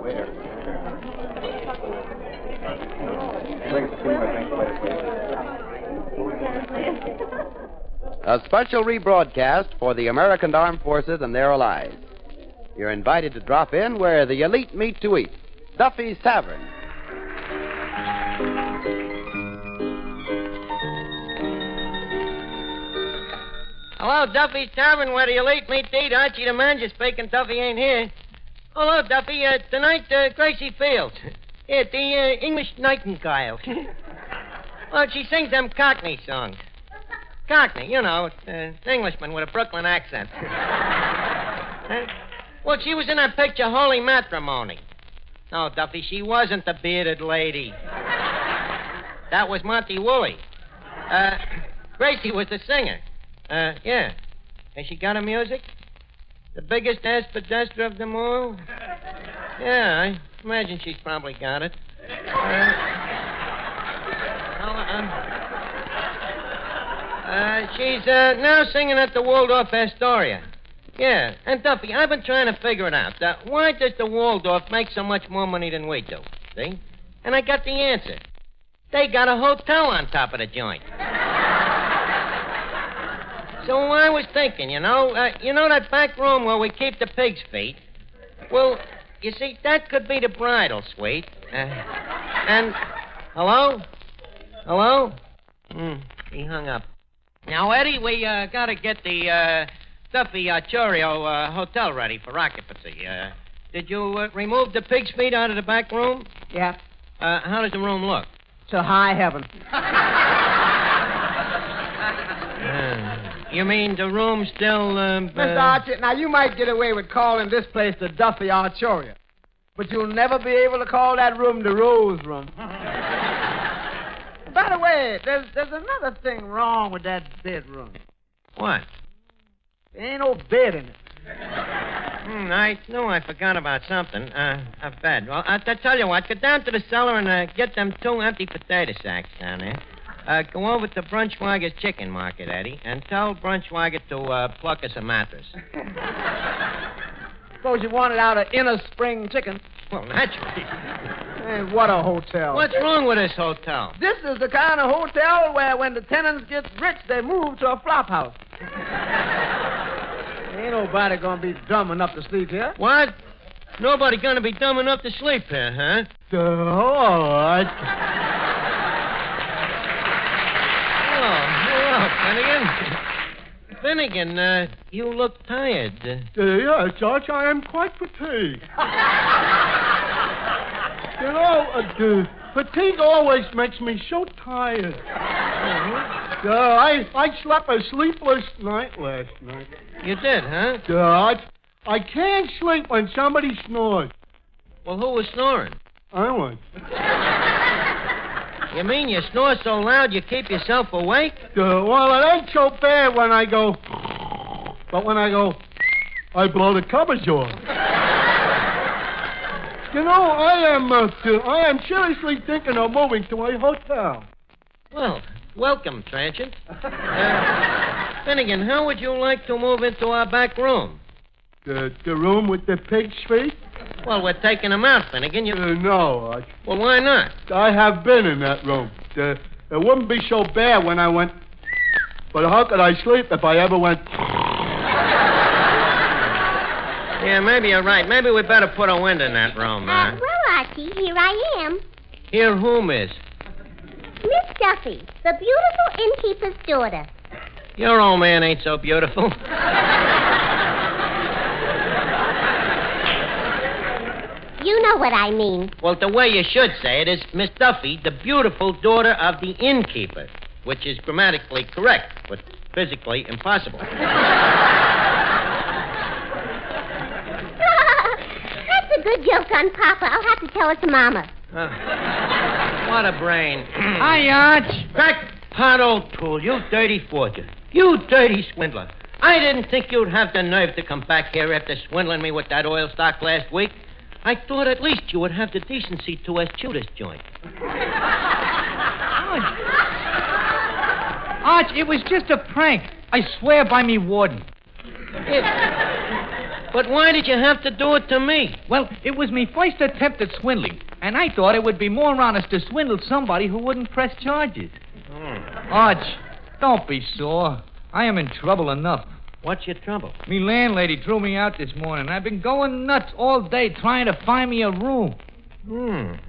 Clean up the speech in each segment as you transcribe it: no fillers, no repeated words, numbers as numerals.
Where? A special rebroadcast for the American Armed Forces and their allies. You're invited to drop in where the elite meet to eat. Duffy'S Tavern. Hello, Duffy'S Tavern, where the elite meet to eat. Archie the manager speaking. Duffy ain't here. Hello, Duffy. Tonight, Gracie Fields. Yeah, the English Nightingale. Well, she sings them Cockney songs. Cockney, you know, an Englishman with a Brooklyn accent. Well, she was in that picture, Holy Matrimony. No, Duffy, she wasn't the bearded lady. That was Monty Woolley. Gracie was the singer. Yeah. Has she got her music? The biggest aspidestra of them all? Yeah, I imagine she's probably got it. She's now singing at the Waldorf Astoria. Yeah, and Duffy, I've been trying to figure it out. Why does the Waldorf make so much more money than we do? See? And I got the answer. They got a hotel on top of the joint. So I was thinking, you know that back room where we keep the pig's feet? Well, you see, that could be the bridal suite. And, hello? Hello? He hung up. Now, Eddie, we got to get the Duffy Chorio hotel ready for occupancy. Did you remove the pig's feet out of the back room? Yeah. How does the room look? To high heaven. You mean the room still, Mr. Archie, now you might get away with calling this place the Duffy Archoria, but you'll never be able to call that room the Rose Room. By the way, there's another thing wrong with that bedroom. What? There ain't no bed in it. I knew I forgot about something. A bed. Well, I'll tell you what. Go down to the cellar and get them 2 empty potato sacks down there. Go over to Brunschweiger's chicken market, Eddie, and tell Brunschweiger to pluck us a mattress. Suppose you want it out of Inner Spring Chicken. Well, naturally. Hey, what a hotel. What's wrong with this hotel? This is the kind of hotel where when the tenants get rich, they move to a flop house. Ain't nobody gonna be dumb enough to sleep here. What? Nobody gonna be dumb enough to sleep here, huh? Hello, Finnegan. Finnegan, you look tired. Yes, Judge, I am quite fatigued. Fatigue always makes me so tired. I slept a sleepless night last night. You did, huh? Judge, I can't sleep when somebody snores. Well, who was snoring? I was. You mean you snore so loud you keep yourself awake? Well, it ain't so bad when I go... But when I go... I blow the covers off. I am seriously thinking of moving to a hotel. Well, welcome, Transient. Finnegan, how would you like to move into our back room? The room with the pig's feet? Well, we're taking them out, Finnegan. No. Well, why not? I have been in that room. It wouldn't be so bad when I went... But how could I sleep if I ever went... Yeah, maybe you're right. Maybe we better put a window in that room, Well, Archie, here I am. Here who, miss? Miss Duffy, the beautiful innkeeper's daughter. Your old man ain't so beautiful. You know what I mean. Well, the way you should say it is Miss Duffy, the beautiful daughter of the innkeeper, which is grammatically correct, but physically impossible. That's a good joke on Papa. I'll have to tell it to Mama. What a brain. Hi, Arch. Crackpot old tool, you dirty forger. You dirty swindler. I didn't think you'd have the nerve to come back here after swindling me with that oil stock last week. I thought at least you would have the decency to eschew this joint. Arch, it was just a prank. I swear by me warden. But why did you have to do it to me? Well, it was me first attempt at swindling, and I thought it would be more honest to swindle somebody who wouldn't press charges. Arch, don't be sore. I am in trouble enough. What's your trouble? Me landlady threw me out this morning. I've been going nuts all day trying to find me a room.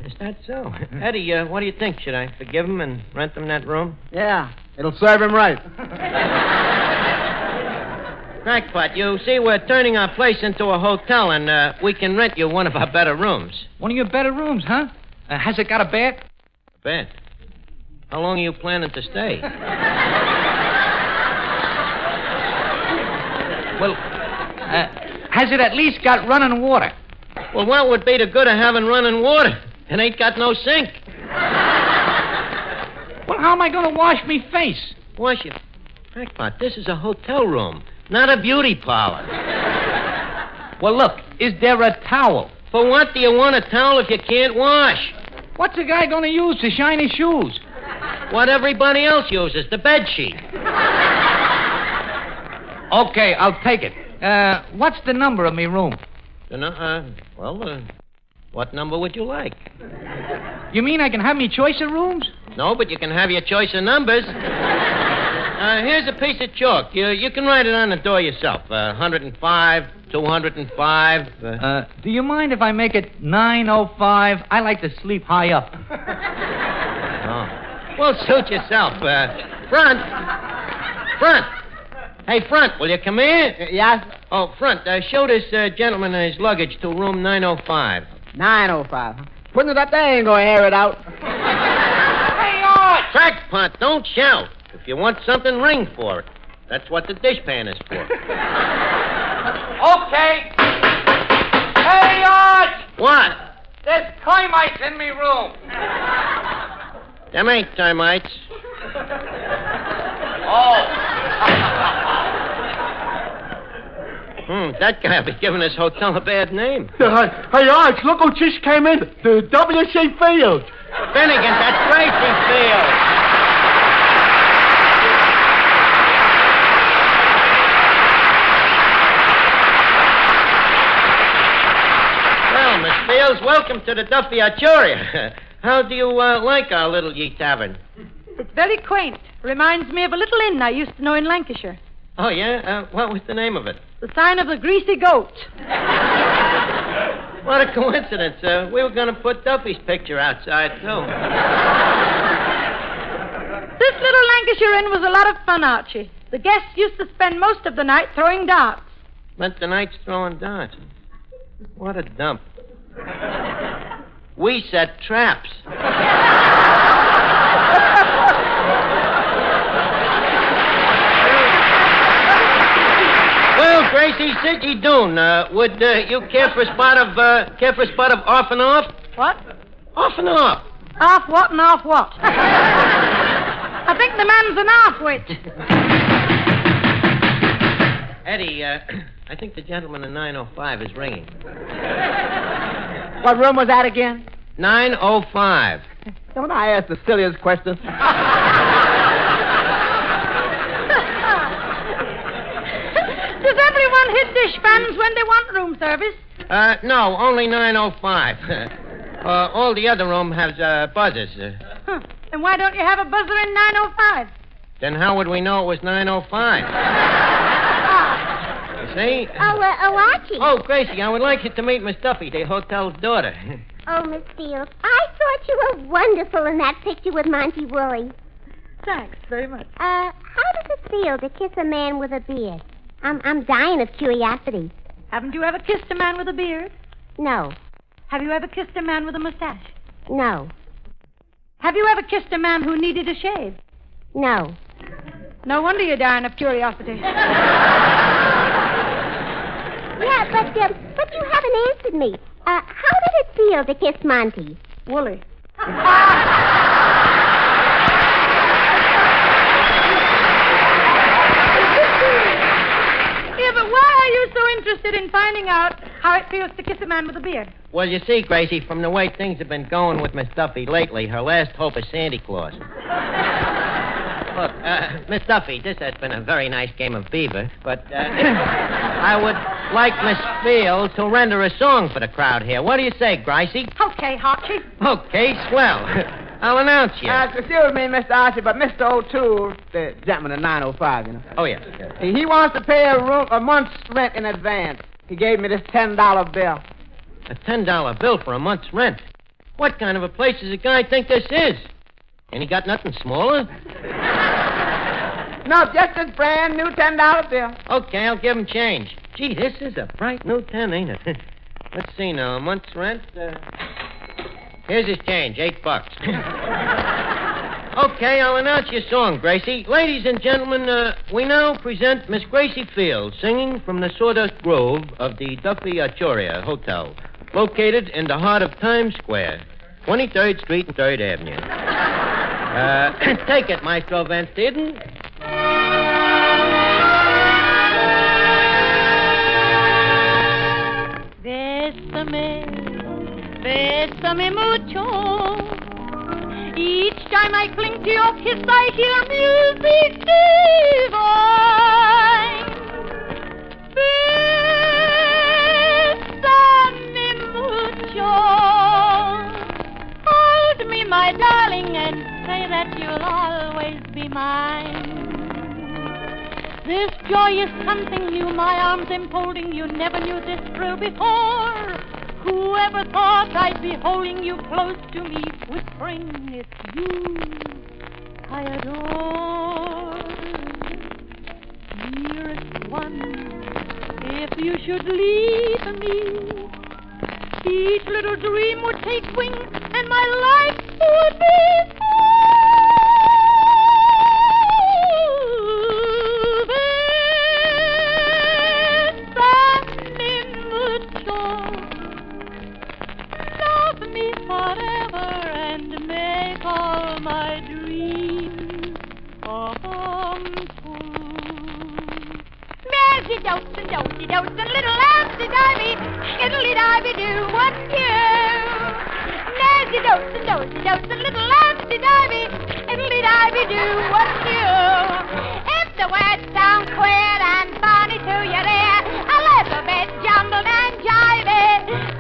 Is that so? Eddie, what do you think? Should I forgive him and rent him that room? Yeah, it'll serve him right. Crackpot, you see, we're turning our place into a hotel, and we can rent you one of our better rooms. One of your better rooms, huh? Has it got a bed? A bed? How long are you planning to stay? Well, has it at least got running water? Well, what would be the good of having running water? It ain't got no sink. Well, how am I going to wash me face? Wash it. Crackpot, this is a hotel room, not a beauty parlor. Well, look, is there a towel? For what do you want a towel if you can't wash? What's a guy going to use to shine his shoes? What everybody else uses, the bed sheet. Okay, I'll take it. What's the number of me room? What number would you like? You mean I can have me choice of rooms? No, but you can have your choice of numbers. Here's a piece of chalk. You can write it on the door yourself. 105, 205. Do you mind if I make it 905? I like to sleep high up. Oh. Well, suit yourself. Front. Hey, Front, will you come here? Yes? Oh, Front, show this gentleman his luggage to room 905. 905. Putting it up there ain't gonna air it out. Hey, Art! Crackpot, don't shout. If you want something, ring for it. That's what the dishpan is for. Okay. Hey, Art! What? There's termites in me room. Them ain't termites. That guy will be giving his hotel a bad name. Hey, Arch, look who just came in. The W.C. Fields. Finnegan, that's Gracie Field. Well, Miss Fields, welcome to the Duffy Arturia. How do you like our little ye tavern? It's very quaint. Reminds me of a little inn I used to know in Lancashire. Oh, yeah? What was the name of it? The sign of the Greasy Goat. What a coincidence. We were going to put Duffy's picture outside, too. This little Lancashire inn was a lot of fun, Archie. The guests used to spend most of the night throwing darts. Spent the nights throwing darts. What a dump. We set traps. Well, Gracie, sit ye doon. Would you care for a spot of off and off? What? Off and off. Off what and off what? I think the man's an half-wit. Eddie, I think the gentleman in 905 is ringing. What room was that again? 905. Don't I ask the silliest questions? Does everyone hit dishpans when they want room service? No, only 905. All the other room has buzzers. Then why don't you have a buzzer in 905? Then how would we know it was 905? You see? Archie. Oh, Gracie, I would like you to meet Miss Duffy, the hotel's daughter. Oh, Miss Fields, I thought you were wonderful in that picture with Monty Woolley. Thanks very much. How does it feel to kiss a man with a beard? I'm dying of curiosity. Haven't you ever kissed a man with a beard? No. Have you ever kissed a man with a mustache? No. Have you ever kissed a man who needed a shave? No. No wonder you're dying of curiosity. Yeah, but you haven't answered me. How did it feel to kiss Monty? Woolley. Yeah, but why are you so interested in finding out how it feels to kiss a man with a beard? Well, you see, Gracie, from the way things have been going with Miss Duffy lately, her last hope is Santa Claus. Look, Miss Duffy, this has been a very nice game of beaver, but I would like Miss Field to render a song for the crowd here. What do you say, Gracie? Okay, Archie. Okay, swell. I'll announce you. Excuse me, Mr. Archie, but Mr. O'Toole, the gentleman at 905, you know. Oh, yeah. He wants to pay a month's rent in advance. He gave me this $10 bill. A $10 bill for a month's rent? What kind of a place does a guy think this is? Ain't he got nothing smaller? No, just this brand new $10 bill. Okay, I'll give him change. Gee, this is a bright new 10, ain't it? Let's see now, a month's rent. Here's his change, $8. Okay, I'll announce your song, Gracie. Ladies and gentlemen, we now present Miss Gracie Field singing from the Sawdust Grove of the Duffy'S Hotel, located in the heart of Times Square, 23rd Street and 3rd Avenue. Take it, Maestro Van Steeden. Bésame mucho. Each time I cling to your kiss, I hear music divine. Bésame mucho. Hold me, my darling, and say that you'll always be mine. This joy is something new, my arms enfolding you. Never knew this thrill before. Whoever thought I'd be holding you close to me, whispering it's you I adore. Dearest one, if you should leave me, each little dream would take wing and my life would be full. Forever and make all my dreams come true. Mersey dose and dosey dose and little lassie divey, skiddly divey do what's you. Mersey dose and dosey dose and little lassie divey, skiddly divey do what's you. If the words sound queer and funny to your ear, a little bit jumbled and jivey,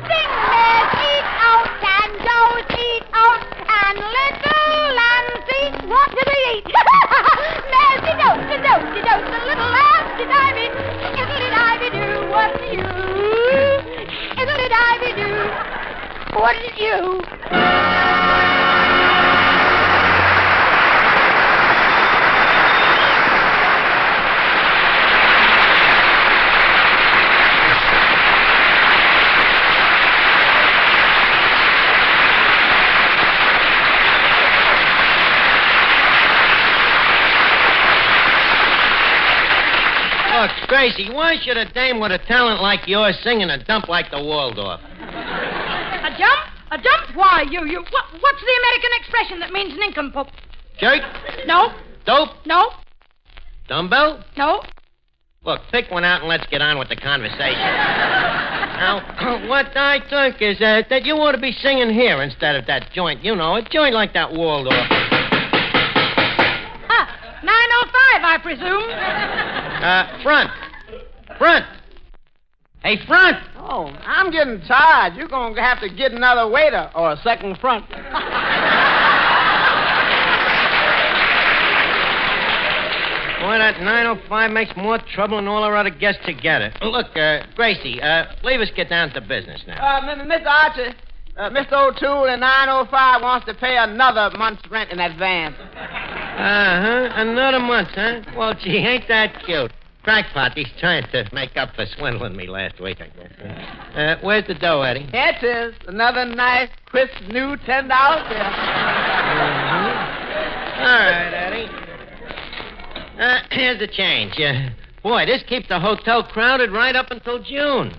sing Mersey eat oats and goes eat oats and little lambs eat what do they eat? Mersey dose and dosey dose and little lassie divey, skiddly divey do what's you. Skiddly divey do what's you. Look, Gracie, why should a dame with a talent like yours sing in a dump like the Waldorf? A jump? A jump? Why, you, what's the American expression that means nincompoop? Jerk? No. Dope? No. Dumbbell? No. Look, pick one out and let's get on with the conversation. Now, what I think is that you ought to be singing here instead of that joint. You know, a joint like that Waldorf. 905, I presume. Front. Front. Hey, front. Oh, I'm getting tired. You're going to have to get another waiter or a second front. Boy, that 905 makes more trouble than all our other guests together. Look, Gracie, leave us get down to business now. Mr. Archie, Mr. O'Toole in 905 wants to pay another month's rent in advance. Uh-huh. Another month, huh? Well, gee, ain't that cute? Crackpot, he's trying to make up for swindling me last week, I guess. Where's the dough, Eddie? Here it is. Another nice, crisp, new $10 bill. Mm-hmm. All right, Eddie. Here's the change. Boy, this keeps the hotel crowded right up until June.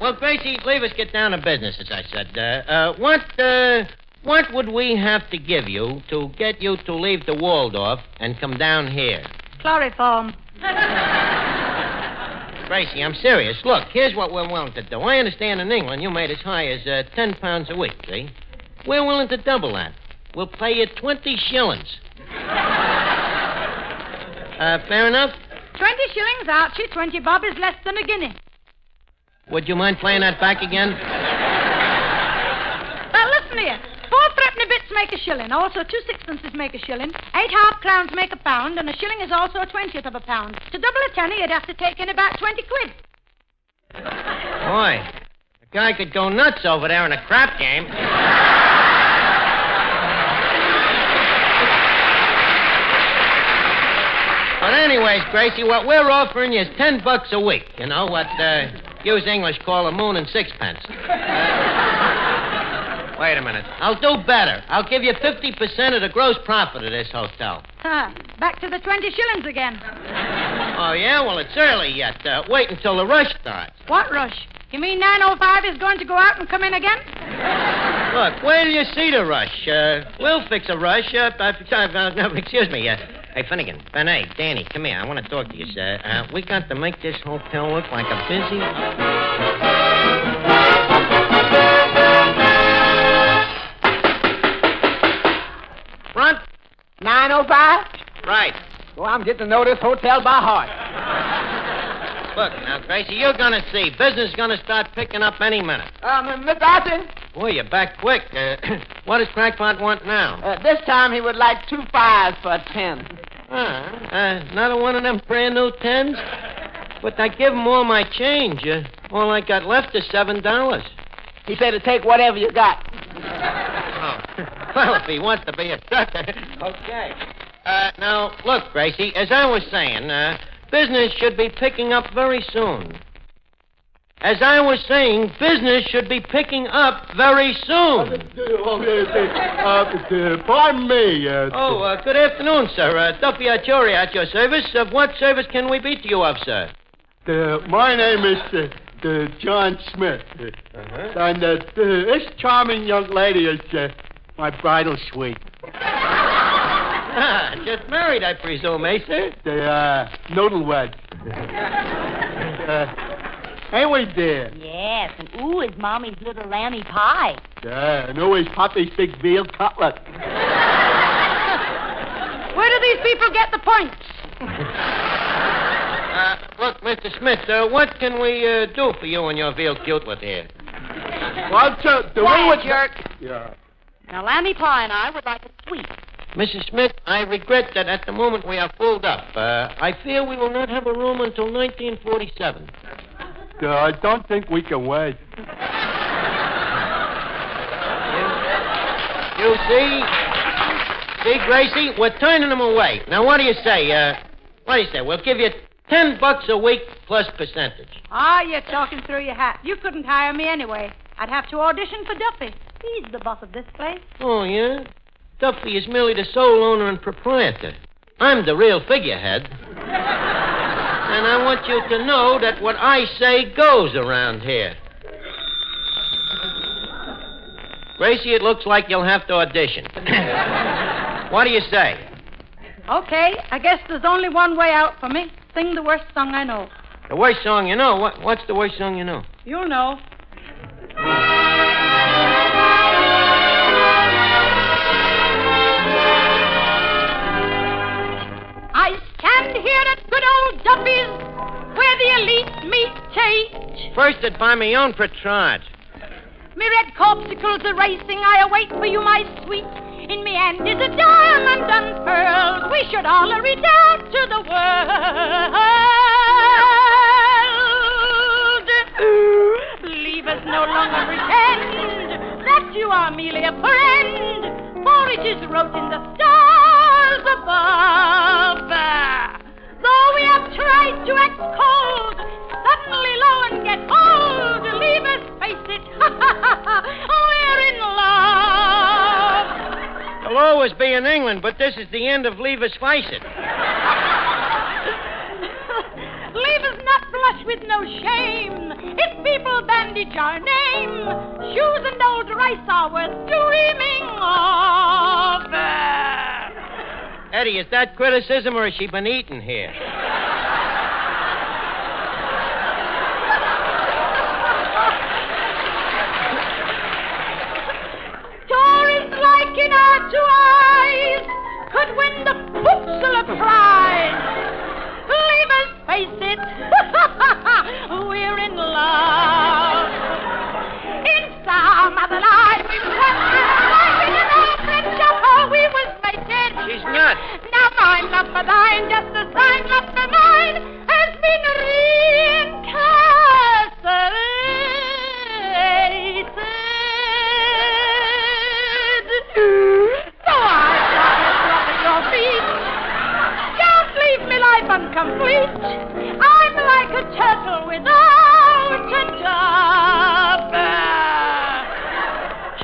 Well, Gracie, leave us get down to business, as I said. What would we have to give you to get you to leave the Waldorf and come down here? Chloroform. Gracie, I'm serious. Look, here's what we're willing to do. I understand in England you made as high as 10 pounds a week, see? We're willing to double that. We'll pay you 20 shillings. Fair enough? 20 shillings, Archie. 20 bob is less than a guinea. Would you mind playing that back again? Now, listen here. 4 threepenny bits make a shilling. Also, 2 sixpences make a shilling. 8 half-crowns make a pound, and a shilling is also a 20th of a pound. To double a penny, you'd have to take in about 20 quid. Boy, a guy could go nuts over there in a crap game. But anyways, Gracie, what we're offering you is $10 a week. You know, what use English call a moon and sixpence. Wait a minute. I'll do better. I'll give you 50% of the gross profit of this hotel. Back to the 20 shillings again. Oh, yeah? Well, it's early yet. Wait until the rush starts. What rush? You mean 9:05 is going to go out and come in again? Look, wait till you see the rush. We'll fix a rush. No, excuse me. Hey, Finnegan, Benet, Danny, come here. I want to talk to you, sir. We got to make this hotel look like a busy... Front? 9:05? Right. Well, I'm getting to know this hotel by heart. Look, now, Gracie, you're going to see. Business is going to start picking up any minute. Miss Darcy? Boy, you're back quick. What does Crackpot want now? This time he would like 2 5s for a 10. Another one of them brand new 10s? But I give him all my change. All I got left is $7. He said to take whatever you got. Oh. Well, if he wants to be a sucker. Okay. Now, look, Gracie, as I was saying, business should be picking up very soon. As I was saying, business should be picking up very soon. Pardon me. Good afternoon, sir. Duffy'S at your service. Of what service can we be to you of, sir? My name is John Smith. And this charming young lady is my bridal suite. Just married, I presume, eh, sir? Noodlewed. Ain't we, dear? Yes, and ooh is Mommy's little lammy pie. Yeah, and always Poppy's big veal cutlet. Where do these people get the points? Look, Mr. Smith, what can we do for you and your veal cutlet here? Well, the way what jerk. Yeah. Now, lammy pie and I would like a sweet. Mrs. Smith, I regret that at the moment we are filled up. I fear we will not have a room until 1947. I don't think we can wait. You see? See, Gracie? We're turning them away. Now, what do you say? We'll give you $10 a week plus percentage. You're talking through your hat. You couldn't hire me anyway. I'd have to audition for Duffy. He's the boss of this place. Oh, yeah? Duffy is merely the sole owner and proprietor. I'm the real figurehead. And I want you to know that what I say goes around here. Gracie, it looks like you'll have to audition. What do you say? Okay, I guess there's only one way out for me. Sing the worst song I know. The worst song you know? What's the worst song you know? You'll know. I stand here at good old Duffy'S, where the elite meet Tate. First, I'd buy my own Petrard. Me red corpuscles are racing, I await for you, my sweet. In me hand is a diamond unfurled. We should all reach out to the world. Leave us no longer pretend that you are merely a friend, for it is wrote in the stars above. Though we have tried to act cold, suddenly lo and get hold. Leave us face it, we're in love. It'll always be in England, but this is the end of Leave Us Face It. Leave us not blush with no shame if people bandage our name. Shoes and old rice are worth dreaming of. Eddie, is that criticism or has she been eating here? Stories like in our two eyes could win the Pupsula Prize. Leave us face it, we're in love.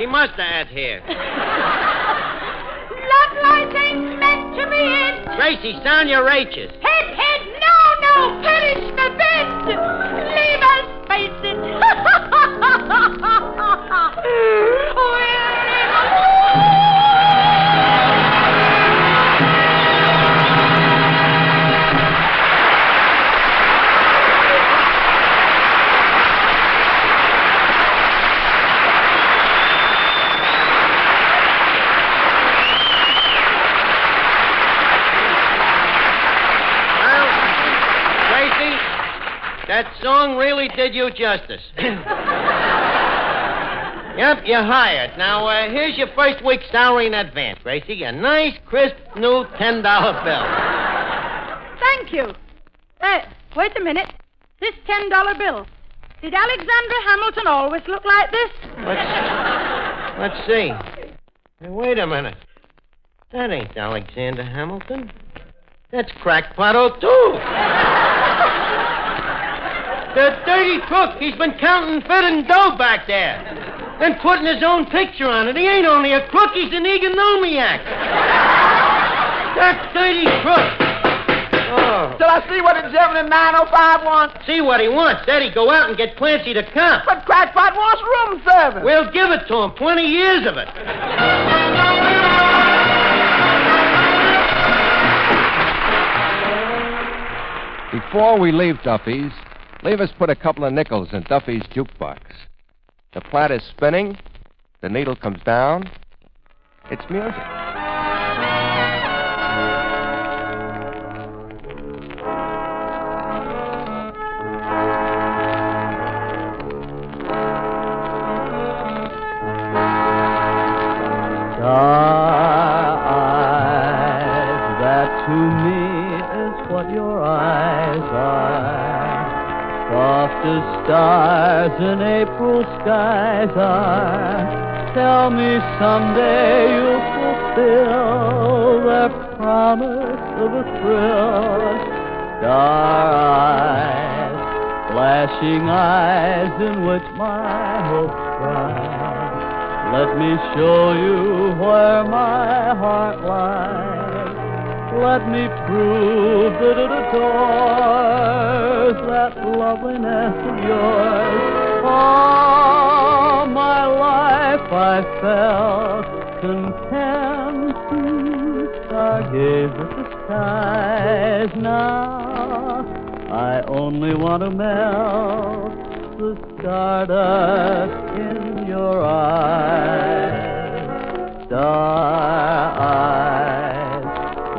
He must have had hair. Love life ain't meant to be in. Gracie, sound your H's. Head, no, perish the bed. Leave us face it. That song really did you justice. Yep, you're hired. Now, here's your first week's salary in advance, Gracie. A nice, crisp, new $10 bill. Thank you. Wait a minute. This $10 bill. Did Alexander Hamilton always look like this? Let's see. Hey, wait a minute. That ain't Alexander Hamilton. That's Crackpot O'Toole. The dirty crook. He's been counting fitting dough back there. And putting his own picture on it. He ain't only a crook, he's an egomaniac. That dirty crook. Oh. Shall I see what the gentleman in 905 wants? See what he wants. Then he go out and get Clancy to come. But Crackpot wants room service. We'll give it to him. 20 years of it. Before we leave Duffy's, leave us put a couple of nickels in Duffy's jukebox. The plat is spinning. The needle comes down. It's music. Eyes, that to me is what your eyes are. Soft as stars in April skies are. Tell me someday you'll fulfill their promise of a thrill. Star eyes, flashing eyes in which my hopes rise. Let me show you where my heart lies. Let me prove that it adores that loveliness of yours. All my life I felt content to stargaze at the skies. Now I only want to melt the stardust in your eyes. Star eyes,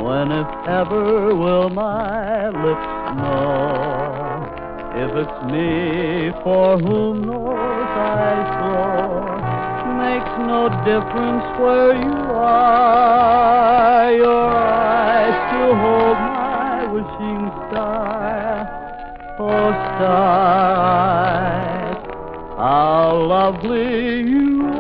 when if ever will my lips know if it's me for whom those eyes glow? Makes no difference where you are. Your eyes still hold my wishing star. Oh, star eyes, how lovely you are.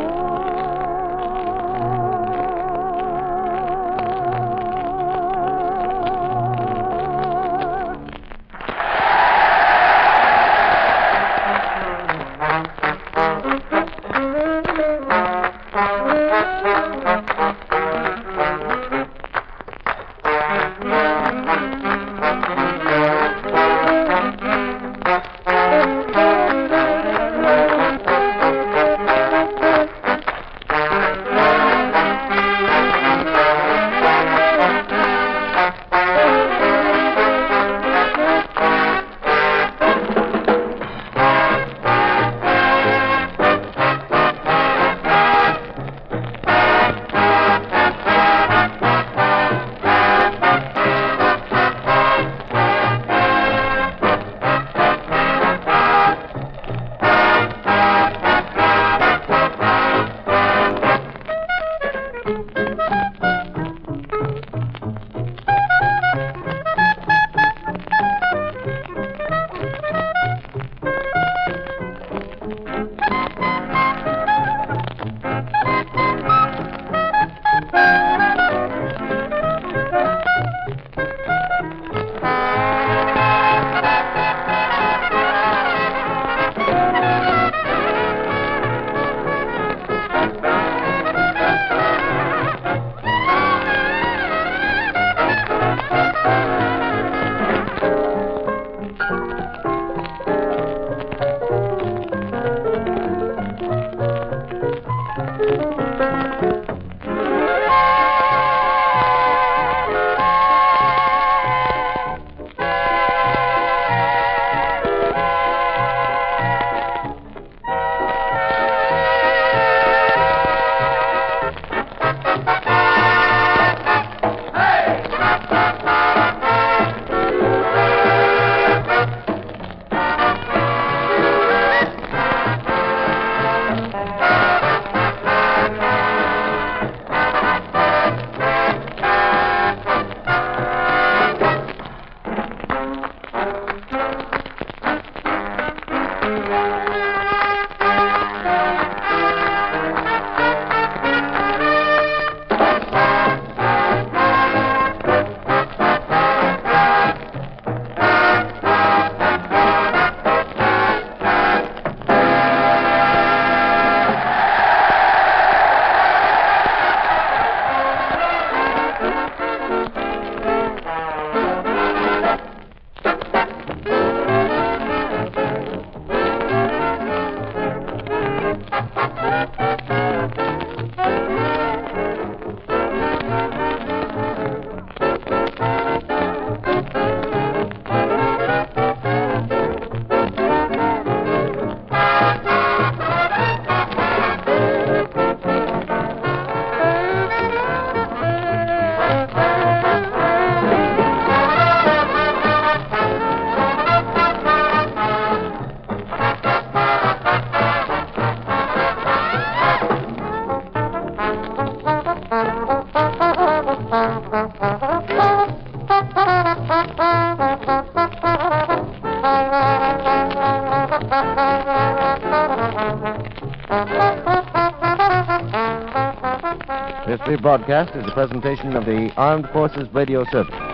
This rebroadcast is a presentation of the Armed Forces Radio Service.